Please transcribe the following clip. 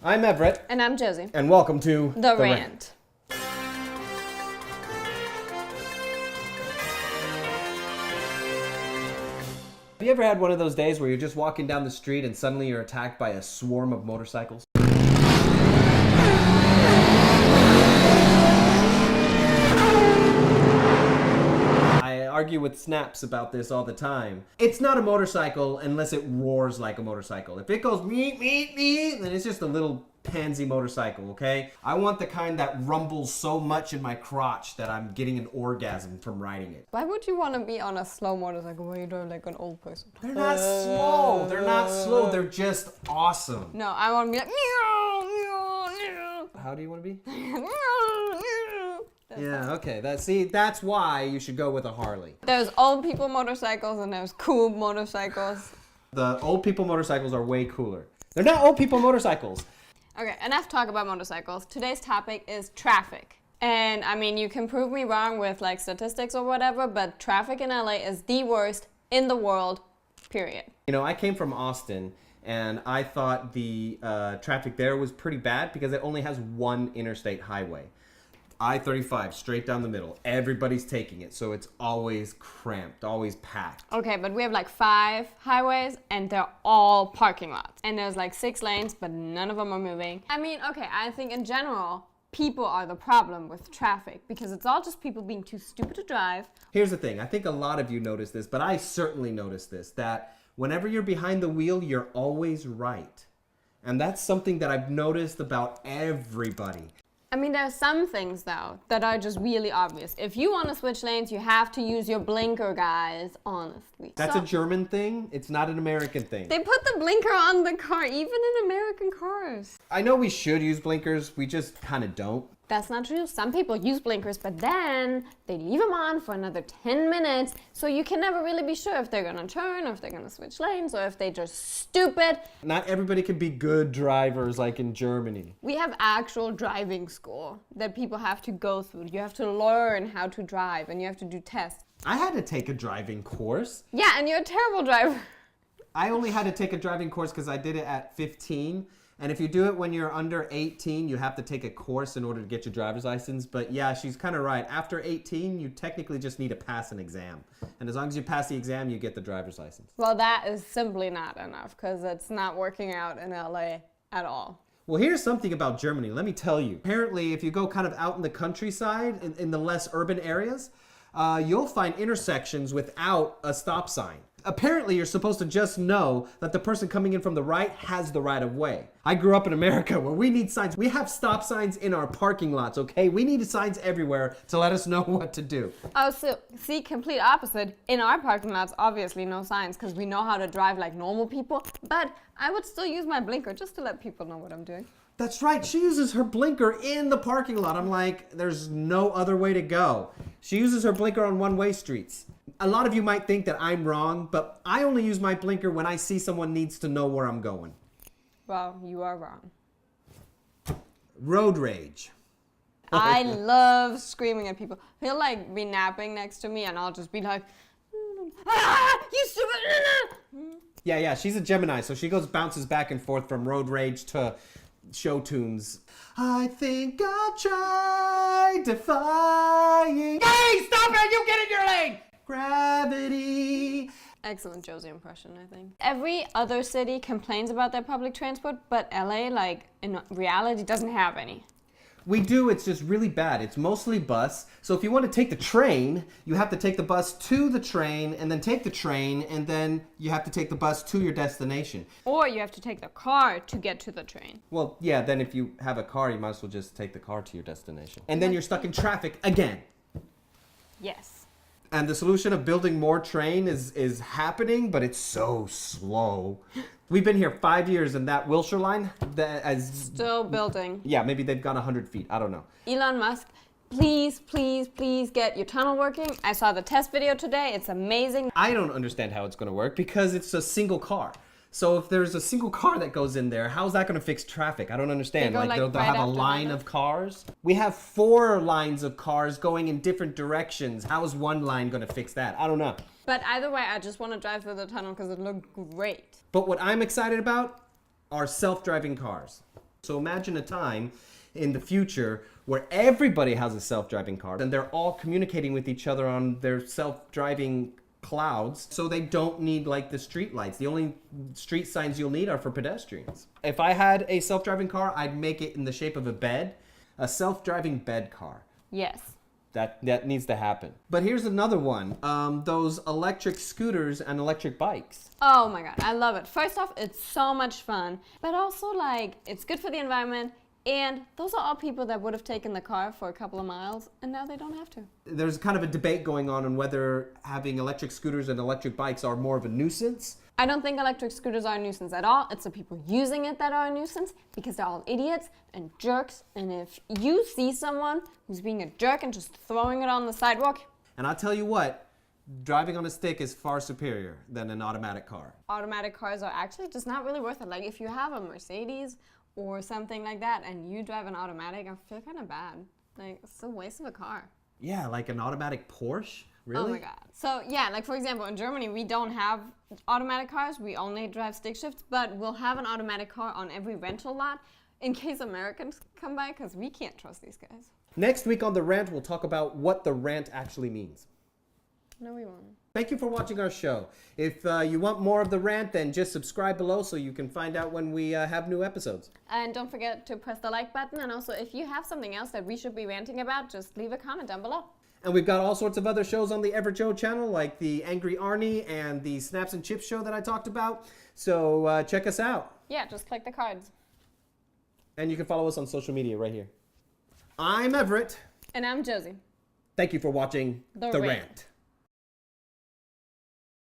I'm Everett. And I'm Josie. And welcome to The Rant. Have you ever had one of those days where you're just walking down the street and suddenly you're attacked by a swarm of motorcycles? I argue with Snaps about this all the time. It's not a motorcycle unless it roars like a motorcycle. If it goes meet, then it's just a little pansy motorcycle, okay? I want the kind that rumbles so much in my crotch that I'm getting an orgasm from riding it. Why would you want to be on a slow motorcycle where you drive like an old person? They're not slow. They're not slow. They're just awesome. No, I want to be like, How do you want to be? That's Yeah, fun. okay. That's why you should go with a Harley. There's old people motorcycles and there's cool motorcycles. The old people motorcycles are way cooler. They're not old people motorcycles. Okay, enough talk about motorcycles. Today's topic is traffic. And I mean, you can prove me wrong with like statistics or whatever, but traffic in LA is the worst in the world, period. You know, I came from Austin, and I thought the traffic there was pretty bad because it only has one interstate highway. I-35, straight down the middle. Everybody's taking it, so it's always cramped, always packed. Okay, but we have like 5 highways and they're all parking lots. And there's like 6 lanes, but none of them are moving. I mean, okay, I think in general, people are the problem with traffic because it's all just people being too stupid to drive. Here's the thing. I think a lot of you notice this, but I certainly noticed this, that whenever you're behind the wheel, you're always right. And that's something that I've noticed about everybody. I mean, there are some things, though, that are just really obvious. If you want to switch lanes, you have to use your blinker, guys, honestly. That's a German thing. It's not an American thing. They put the blinker on the car, even in American cars. I know we should use blinkers. We just kind of don't. That's not true. Some people use blinkers, but then they leave them on for another 10 minutes, so you can never really be sure if they're going to turn, or if they're going to switch lanes, or if they're just stupid. Not everybody can be good drivers like in Germany. We have actual driving school that people have to go through. You have to learn how to drive, and you have to do tests. I had to take a driving course. Yeah, and you're a terrible driver. I only had to take a driving course because I did it at 15. And if you do it when you're under 18, you have to take a course in order to get your driver's license. But yeah, she's kind of right. After 18, you technically just need to pass an exam. And as long as you pass the exam, you get the driver's license. Well, that is simply not enough because it's not working out in LA at all. Well, here's something about Germany. Let me tell you. Apparently, if you go kind of out in the countryside, in the less urban areas, you'll find intersections without a stop sign. Apparently, you're supposed to just know that the person coming in from the right has the right of way. I grew up in America where we need signs. We have stop signs in our parking lots, okay? We need signs everywhere to let us know what to do. Oh, so see, complete opposite. In our parking lots, obviously no signs because we know how to drive like normal people, but I would still use my blinker just to let people know what I'm doing. That's right. She uses her blinker in the parking lot. I'm like, there's no other way to go. She uses her blinker on one-way streets. A lot of you might think that I'm wrong, but I only use my blinker when I see someone needs to know where I'm going. Well, you are wrong. Road rage. I love screaming at people. He'll like be napping next to me and I'll just be like, ah, you stupid. Yeah, she's a Gemini, so she bounces back and forth from road rage to show tunes. I think I'll try defying. Hey, stop it! You get in your lane! Gravity. Excellent Josie impression, I think. Every other city complains about their public transport, but LA, like, in reality, doesn't have any. We do, it's just really bad. It's mostly bus. So if you want to take the train, you have to take the bus to the train, and then take the train, and then you have to take the bus to your destination. Or you have to take the car to get to the train. Well, yeah, then if you have a car, you might as well just take the car to your destination. And then you're stuck in traffic again. Yes. And the solution of building more train is happening, but it's so slow. We've been here 5 years, and that Wilshire line, Still building. Yeah, maybe they've gone 100 feet. I don't know. Elon Musk, please, please, please get your tunnel working. I saw the test video today. It's amazing. I don't understand how it's going to work because it's a single car. So if there's a single car that goes in there, how's that going to fix traffic? I don't understand. They go, They'll right have a after line another? of cars. We have 4 lines of cars going in different directions. How is one line going to fix that? I don't know. But either way, I just want to drive through the tunnel because it looked great. But what I'm excited about are self-driving cars. So imagine a time in the future where everybody has a self-driving car and they're all communicating with each other on their self-driving clouds, so they don't need like the street lights. The only street signs you'll need are for pedestrians. If I had a self-driving car, I'd make it in the shape of a bed, a self-driving bed car. Yes. That needs to happen. But here's another one. Those electric scooters and electric bikes. Oh my god, I love it. First off, it's so much fun, but also like it's good for the environment. And those are all people that would have taken the car for a couple of miles, and now they don't have to. There's kind of a debate going on whether having electric scooters and electric bikes are more of a nuisance. I don't think electric scooters are a nuisance at all. It's the people using it that are a nuisance because they're all idiots and jerks. And if you see someone who's being a jerk and just throwing it on the sidewalk... And I'll tell you what, driving on a stick is far superior than an automatic car. Automatic cars are actually just not really worth it. Like if you have a Mercedes or something like that and you drive an automatic, I feel kind of bad. Like it's a waste of a car. Yeah, like an automatic Porsche? Really? Oh my god. So yeah, like for example, in Germany, we don't have automatic cars. We only drive stick shifts, but we'll have an automatic car on every rental lot in case Americans come by, because we can't trust these guys. Next week on The Rant, we'll talk about what the rant actually means. No, we won't. Thank you for watching our show. If you want more of The Rant, then just subscribe below so you can find out when we have new episodes. And don't forget to press the like button. And also, if you have something else that we should be ranting about, just leave a comment down below. And we've got all sorts of other shows on the Everett Joe channel, like the Angry Arnie and the Snaps and Chips show that I talked about. So check us out. Yeah, just click the cards. And you can follow us on social media right here. I'm Everett. And I'm Josie. Thank you for watching The Rant.